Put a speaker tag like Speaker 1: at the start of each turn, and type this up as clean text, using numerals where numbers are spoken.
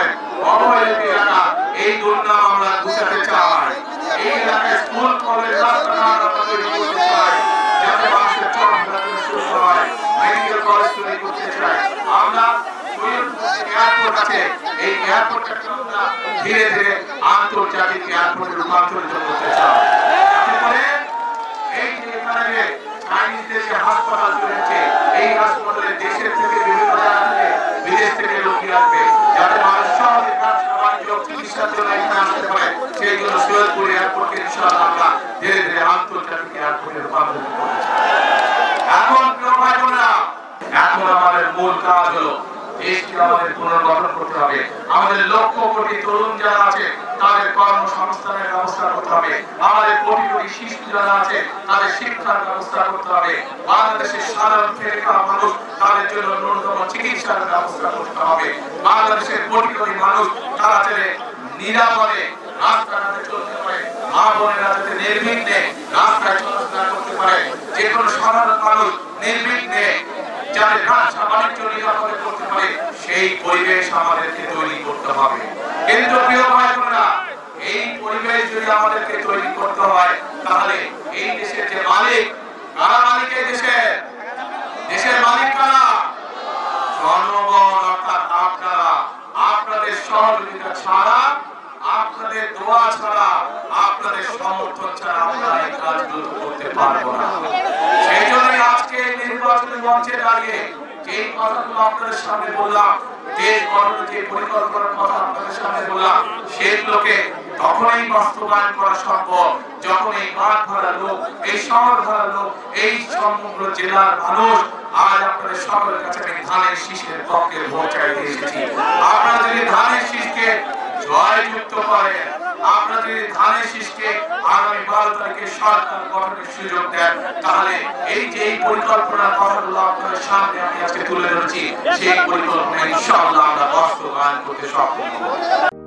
Speaker 1: নয়, অবহেলিত এলাকা, এই দুর্নাম আমরা ঘুচাতে চাই। এই এলাকায় স্কুল কলেজ রাস্তাঘাট আমরা তৈরি করতে চাই, যাতে মানুষের চলাফেরা শুরু হয়। মেডিকেল কলেজ তৈরি করতে চাই আমরা। এয়ারপোর্ট আছে, এই এয়ারপোর্টটাকে আমরা ধীরে ধীরে আন্তর্জাতিক এয়ারপোর্টে রূপান্তরিত করতে চাই। যাতে করে এই যে এখানে চাইনিজ দেশে হাসপাতাল চলেছে, এই হাসপাতালে দেশের থেকে বিভিন্ন জায়গা থেকে বিদেশ থেকে লোক আসবে, যাতে মানুষ সহজে ব্যবসা বাণিজ্য চিকিৎসার জন্য এখানে আসতে পারে। সেই জন্য সৈয়দপুর এয়ারপোর্টকে ইনশাআল্লাহ আমরা ধীরে ধীরে আন্তর্জাতিক এয়ারপোর্টে রূপান্তরিত করতে চাই। এখন প্রিয় ভাই বোনেরা, এখন আমাদের মূল কাজ হলো দেশকে আমাদের পুনর্গঠন করতে হবে। আমাদের লক্ষ কোটি তরুণ যারা আছে তাদের কর্মসংস্থানের ব্যবস্থা করতে হবে। আমাদের কোটি কোটি শিশু যারা আছে তাদের শিক্ষার ব্যবস্থা করতে হবে। বাংলাদেশের সাধারণ খেটে খাওয়া মানুষ, তাদের জন্য ন্যূনতম চিকিৎসার ব্যবস্থা করতে হবে। বাংলাদেশের কোটি কোটি মানুষ তারা যাতে নিরাপদে রাস্তাঘাটে চলতে পারে, মা বোনেরা যাতে নির্বিঘ্নে রাস্তায় চলাফেরা করতে পারে, যে কোনো সাধারণ মানুষ নির্বিঘ্নে যাতে ব্যবসা বাণিজ্য নিরাপদে করতে পারে, সেই পরিবেশ আমাদেরকে তৈরি করতে হবে। কিন্তু প্রিয় ভাই বোনেরা, এই পরিবেশ যদি আমাদেরকে তৈরি করতে হয়, তাহলে এই দেশের যে মালিক, কারা মালিক? এই দেশের মালিক কারা? জনগণ, অর্থাৎ আপনারা। আপনাদের সহযোগিতা ছাড়া, আপনাদের দোয়া ছাড়া, আপনাদের সমর্থন ছাড়া আমরা এই কাজগুলো করতে পারবো না। সেই জন্যই আজকে নির্বাচনী মঞ্চে দাঁড়িয়ে যে কথাগুলো আপনাদের সামনে বললাম, দেশ গঠনের যে পরিকল্পনার কথা আপনাদের সামনে বললাম, সেগুলোকে তখনই বাস্তবায়ন করা সম্ভব যখন এই মাঠ ভরা লোক, এই শহর ভরা লোক, এই সমগ্র জেলার মানুষ আজ আপনাদের সকলের কাছে আমি ধানের শীষের পক্ষে ভোট চাইতে এসেছি। আপনারা যদি ধানের শীষকে জয়যুক্ত করেন, আপনারা যদি ধানের শীষকে আগামী 12 তারিখে সরকার গঠনের সুযোগ দেন, তাহলে এই যে এই পরিকল্পনার কথাগুলো আপনাদের সামনে আমি আজকে তুলে ধরেছি, সেই পরিকল্পনা ইনশাআল্লাহ আমরা বাস্তবায়ন করতে সক্ষম হব।